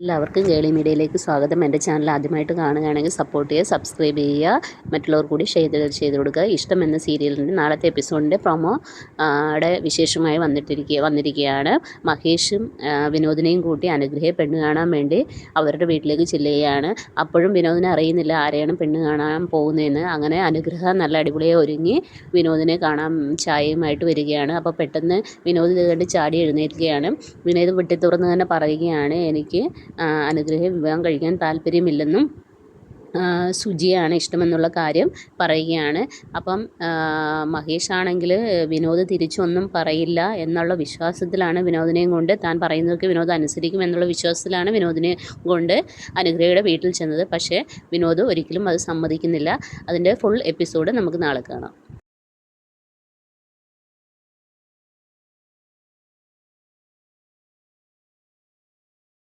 എല്ലാവർക്കും ഗേളി മീഡിയയിലേക്ക് സ്വാഗതം. എൻ്റെ ചാനൽ ആദ്യമായിട്ട് കാണുകയാണെങ്കിൽ സപ്പോർട്ട് ചെയ്യുക, സബ്സ്ക്രൈബ് ചെയ്യുക, മറ്റുള്ളവർ കൂടി ചെയ്ത് കൊടുക്കുക. ഇഷ്ടം എന്ന സീരിയലിൻ്റെ നാളത്തെ എപ്പിസോഡിൻ്റെ പ്രൊമോയുടെ വിശേഷമായി വന്നിരിക്കുകയാണ്. മഹേഷും വിനോദിനെയും കൂട്ടി അനുഗ്രഹയെ പെണ്ണ് കാണാൻ വേണ്ടി അവരുടെ വീട്ടിലേക്ക് ചെല്ലുകയാണ്. അപ്പോഴും വിനോദിനെ അറിയുന്നില്ല ആരെയാണ് പെണ്ണ് കാണാൻ പോകുന്നതെന്ന്. അങ്ങനെ അനുഗ്രഹ നല്ല അടിപൊളിയെ ഒരുങ്ങി വിനോദിനെ കാണാൻ ചായയുമായിട്ട് വരികയാണ്. അപ്പോൾ പെട്ടെന്ന് വിനോദ് ഇത് കണ്ട് ചാടി എഴുന്നേൽക്കുകയാണ്. വിനോദ് വെട്ടി തുറന്ന് തന്നെ പറയുകയാണ്, എനിക്ക് അനുഗ്രഹം വിവാഹം കഴിക്കാൻ താല്പര്യമില്ലെന്നും സുജിയാണ് ഇഷ്ടമെന്നുള്ള കാര്യം പറയുകയാണ്. അപ്പം മഹേഷ് ആണെങ്കിൽ വിനോദ് തിരിച്ചൊന്നും പറയില്ല എന്നുള്ള വിശ്വാസത്തിലാണ് വിനോദിനെയും കൊണ്ട്, താൻ പറയുന്നതൊക്കെ വിനോദ് അനുസരിക്കും എന്നുള്ള വിശ്വാസത്തിലാണ് വിനോദിനെ കൊണ്ട് അനുഗ്രഹയുടെ വീട്ടിൽ ചെന്നത്. പക്ഷേ വിനോദ് ഒരിക്കലും അത് സമ്മതിക്കുന്നില്ല. അതിൻ്റെ ഫുൾ എപ്പിസോഡ് നമുക്ക് നാളെ കാണാം.